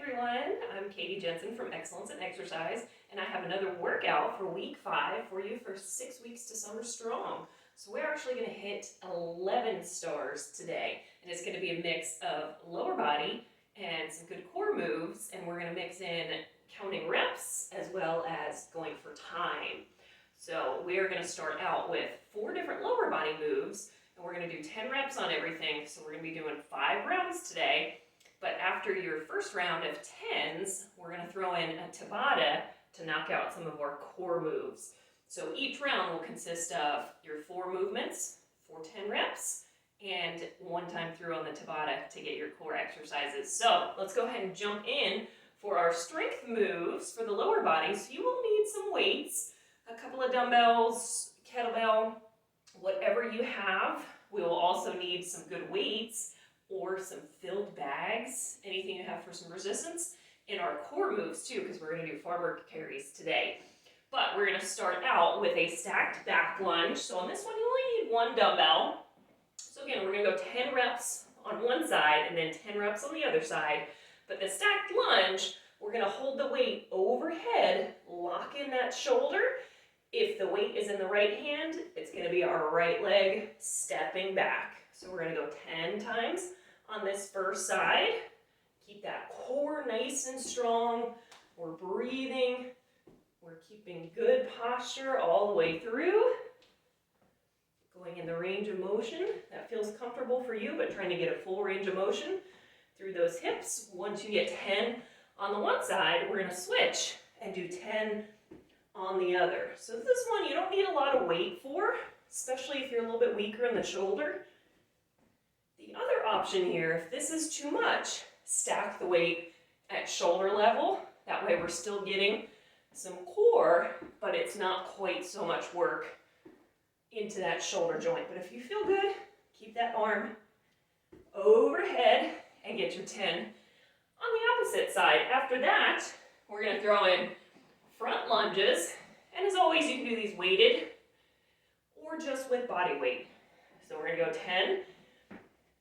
everyone, I'm Katie Jensen from Excellence in Exercise, and I have another workout for week 5 for you for 6 weeks to Summer Strong. So we're actually going to hit 11 stars today, and it's going to be a mix of lower body and some good core moves, and we're going to mix in counting reps as well as going for time. So we are going to start out with 4 different lower body moves, and we're going to do 10 reps on everything. So we're going to be doing 5 rounds today. But after your first round of 10s, we're going to throw in a Tabata to knock out some of our core moves. So each round will consist of your 4 movements for 10 reps and 1 time through on the Tabata to get your core exercises. So let's go ahead and jump in for our strength moves for the lower body. So you will need some weights, a couple of dumbbells, kettlebell, whatever you have. We will also need some good weights or some filled bags, anything you have for some resistance, in our core moves too, because we're going to do farmer carries today. But we're going to start out with a stacked back lunge. So on this one, you only need 1 dumbbell. So again, we're going to go 10 reps on one side and then 10 reps on the other side. But the stacked lunge, we're going to hold the weight overhead, lock in that shoulder. If the weight is in the right hand, it's going to be our right leg stepping back. So we're going to go 10 times on this first side. Keep that core nice and strong. We're breathing. We're keeping good posture all the way through. Going in the range of motion that feels comfortable for you, but trying to get a full range of motion through those hips. Once you get 10 on the one side, we're going to switch and do 10 on the other. So this one you don't need a lot of weight for, especially if you're a little bit weaker in the shoulder. The other option here, if this is too much, stack the weight at shoulder level. That way we're still getting some core, but it's not quite so much work into that shoulder joint. But if you feel good, keep that arm overhead and get your 10 on the opposite side. After that, we're going to throw in front lunges, and as always, you can do these weighted or just with body weight. So we're going to go 10,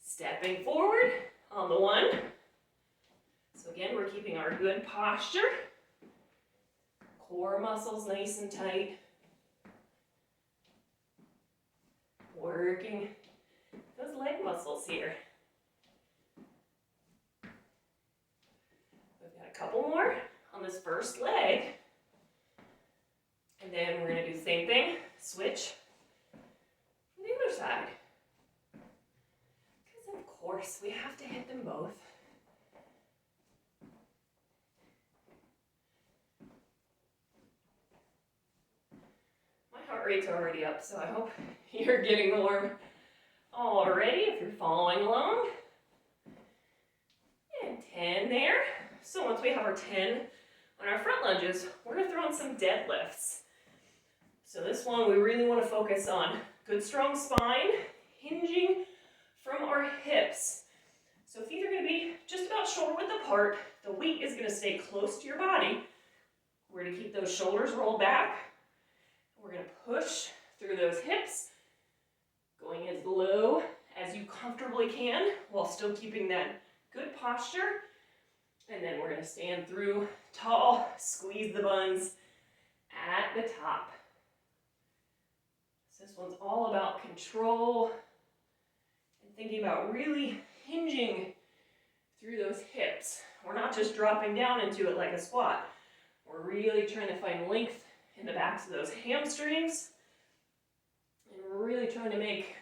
stepping forward on the 1. So again, we're keeping our good posture, core muscles nice and tight, working those leg muscles here. We've got a couple more on this first leg. And then we're going to do the same thing, switch from the other side. Because of course, we have to hit them both. My heart rate's already up, so I hope you're getting warm already if you're following along. And 10 there. So once we have our 10 on our front lunges, we're going to throw in some deadlifts. So this one, we really want to focus on good strong spine, hinging from our hips. So feet are going to be just about shoulder width apart. The weight is going to stay close to your body. We're going to keep those shoulders rolled back. We're going to push through those hips, going as low as you comfortably can while still keeping that good posture. And then we're going to stand through tall, squeeze the buns at the top. This one's all about control and thinking about really hinging through those hips. We're not just dropping down into it like a squat. We're really trying to find length in the backs of those hamstrings. And we're really trying to make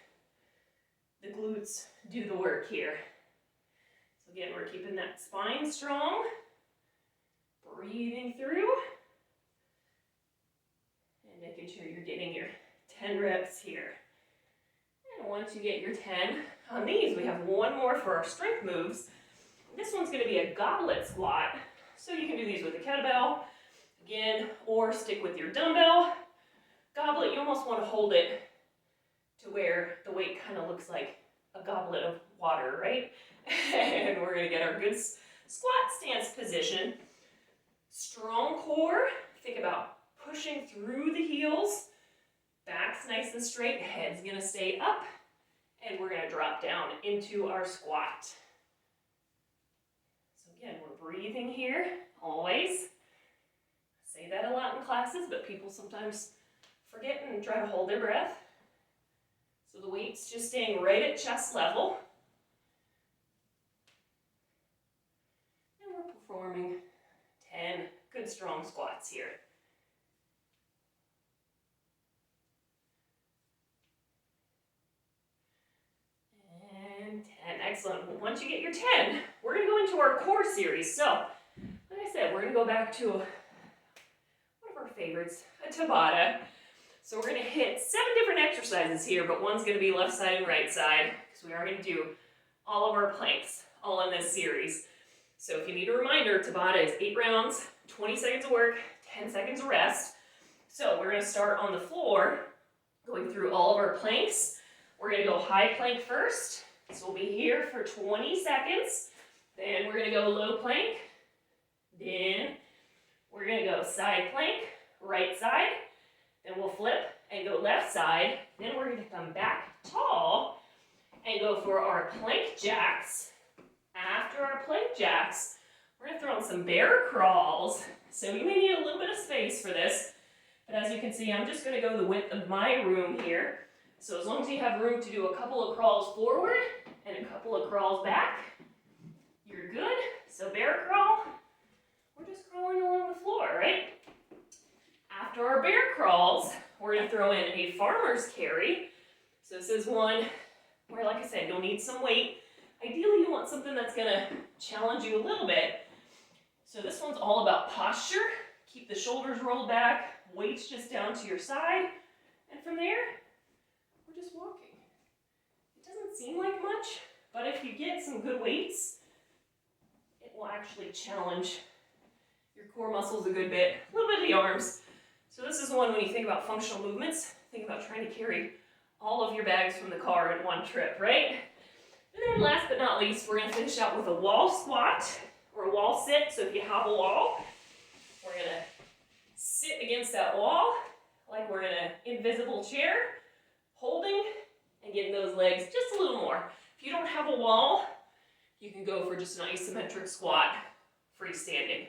the glutes do the work here. So again, we're keeping that spine strong, breathing through, and making sure you're getting your 10 reps here. And once you get your 10 on these, we have 1 more for our strength moves. This one's going to be a goblet squat. So you can do these with a kettlebell, again, or stick with your dumbbell. Goblet, you almost want to hold it to where the weight kind of looks like a goblet of water, right? And we're going to get our good squat stance position. Strong core. Think about pushing through the heels. Back's nice and straight, head's gonna stay up, and we're gonna drop down into our squat. So again, we're breathing here, always. I say that a lot in classes, but people sometimes forget and try to hold their breath. So the weight's just staying right at chest level. And we're performing 10 good strong squats here. And 10, excellent. Once you get your 10, we're gonna go into our core series. So, like I said, we're gonna go back to one of our favorites, a Tabata. So we're gonna hit 7 different exercises here, but one's gonna be left side and right side, because we are gonna do all of our planks, all in this series. So if you need a reminder, Tabata is 8 rounds, 20 seconds of work, 10 seconds of rest. So we're gonna start on the floor, going through all of our planks. We're gonna go high plank first. So we'll be here for 20 seconds. Then we're gonna go low plank. Then we're gonna go side plank, right side. Then we'll flip and go left side. Then we're gonna come back tall and go for our plank jacks. After our plank jacks, we're gonna throw in some bear crawls. So you may need a little bit of space for this, but as you can see, I'm just gonna go the width of my room here. So as long as you have room to do a couple of crawls forward and a couple of crawls back, you're good. So bear crawl, we're just crawling along the floor, right? After our bear crawls, we're gonna throw in a farmer's carry. So this is one where, like I said, you'll need some weight. Ideally, you want something that's gonna challenge you a little bit. So this one's all about posture. Keep the shoulders rolled back, weights just down to your side. And from there, we're just walking. It doesn't seem like much, but if you get some good weights, it will actually challenge your core muscles a good bit, a little bit of the arms. So this is one when you think about functional movements, think about trying to carry all of your bags from the car in one trip, right? And then last but not least, we're gonna finish out with a wall squat or a wall sit. So if you have a wall, we're gonna sit against that wall like we're in an invisible chair, holding and getting those legs just a little more. If you don't have a wall, you can go for just an isometric squat, freestanding.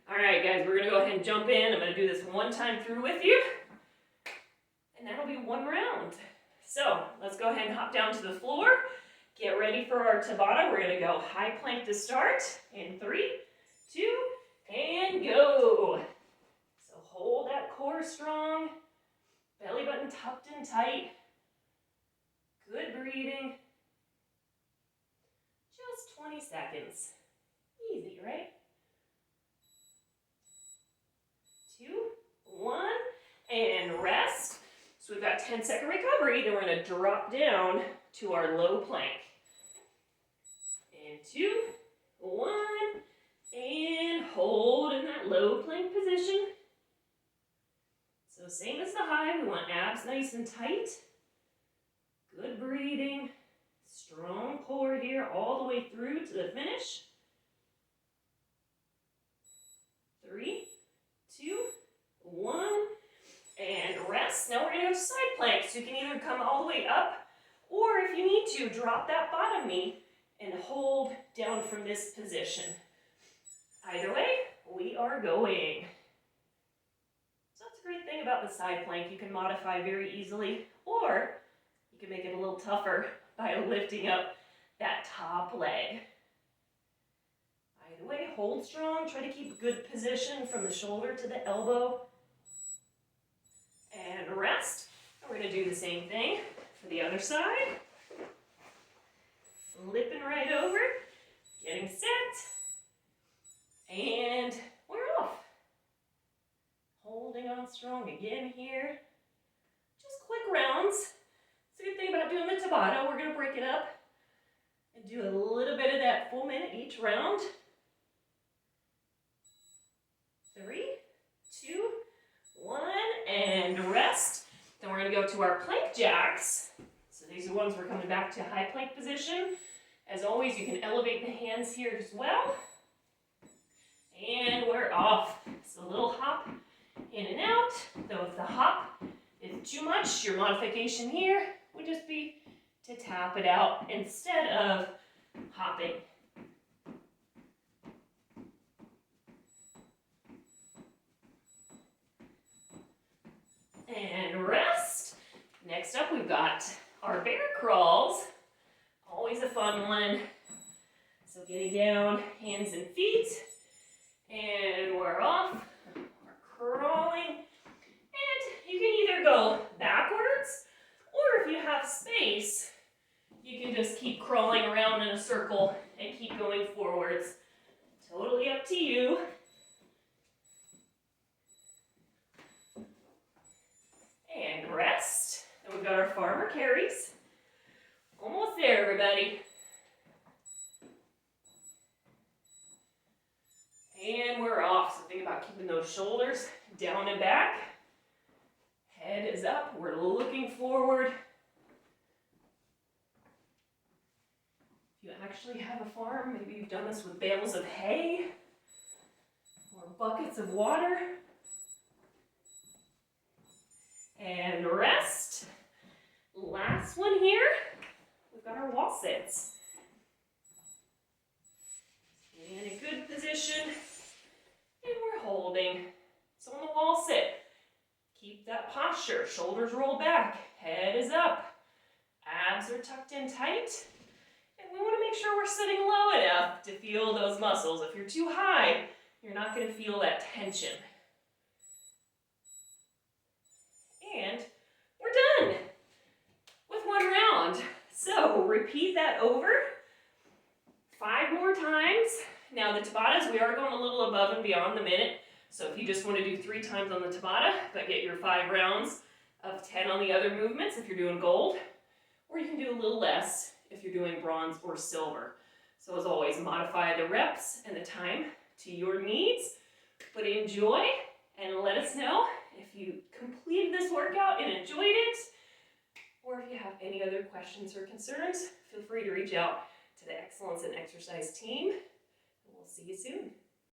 All right, guys, we're gonna go ahead and jump in. I'm gonna do this one time through with you, and that'll be 1 round. So let's go ahead and hop down to the floor. Get ready for our Tabata. We're gonna go high plank to start in 3, 2, and go. So hold that core strong, belly button tucked in tight. Good breathing. Just 20 seconds. Easy, right? 2, 1, and rest. So we've got 10-second recovery. Then we're going to drop down to our low plank. And 2, 1, and hold in that low plank position. So same as the high, we want abs nice and tight. Good breathing. Strong core here all the way through to the finish. 3, 2, 1, and rest. Now we're going to go side plank. So you can either come all the way up, or if you need to, drop that bottom knee and hold down from this position. Either way, we are going. So that's a great thing about the side plank. You can modify very easily, or you can make it a little tougher by lifting up that top leg. Either way, hold strong. Try to keep a good position from the shoulder to the elbow. And rest. And we're going to do the same thing for the other side. Flipping right over. Getting set. And we're off. Holding on strong again here. Just quick rounds. It's a good thing about doing the Tabata. We're going to break it up and do a little bit of that full minute each round. 3, 2, 1, and rest. Then we're going to go to our plank jacks. So these are the ones we're coming back to high plank position. As always, you can elevate the hands here as well. And we're off. So a little hop in and out. Though if the hop is too much, your modification here would just be to tap it out instead of hopping. we've got our bear crawls. Always a fun one. So getting down, hands and feet, and we're off. We're crawling. And you can either go backwards, or if you have space, you can just keep crawling around in a circle and keep going forwards. Totally up to you. And rest. And we've got our farmer carries. Almost there, everybody. And we're off. So think about keeping those shoulders down and back. Head is up. We're looking forward. If you actually have a farm, maybe you've done this with bales of hay or buckets of water. And rest. Last one here. We've got our wall sits. Getting in a good position. And we're holding. So on the wall sit, keep that posture. Shoulders roll back. Head is up. Abs are tucked in tight. And we want to make sure we're sitting low enough to feel those muscles. If you're too high, you're not going to feel that tension. And we're done with one round. So repeat that over 5 more times. Now the Tabatas, we are going a little above and beyond the minute. So if you just want to do 3 times on the Tabata, but get your 5 rounds of 10 on the other movements if you're doing gold, or you can do a little less if you're doing bronze or silver. So as always, modify the reps and the time to your needs, but enjoy and let us know if you completed this workout and enjoyed it, or if you have any other questions or concerns, feel free to reach out to the Excellence in Exercise team, and we'll see you soon.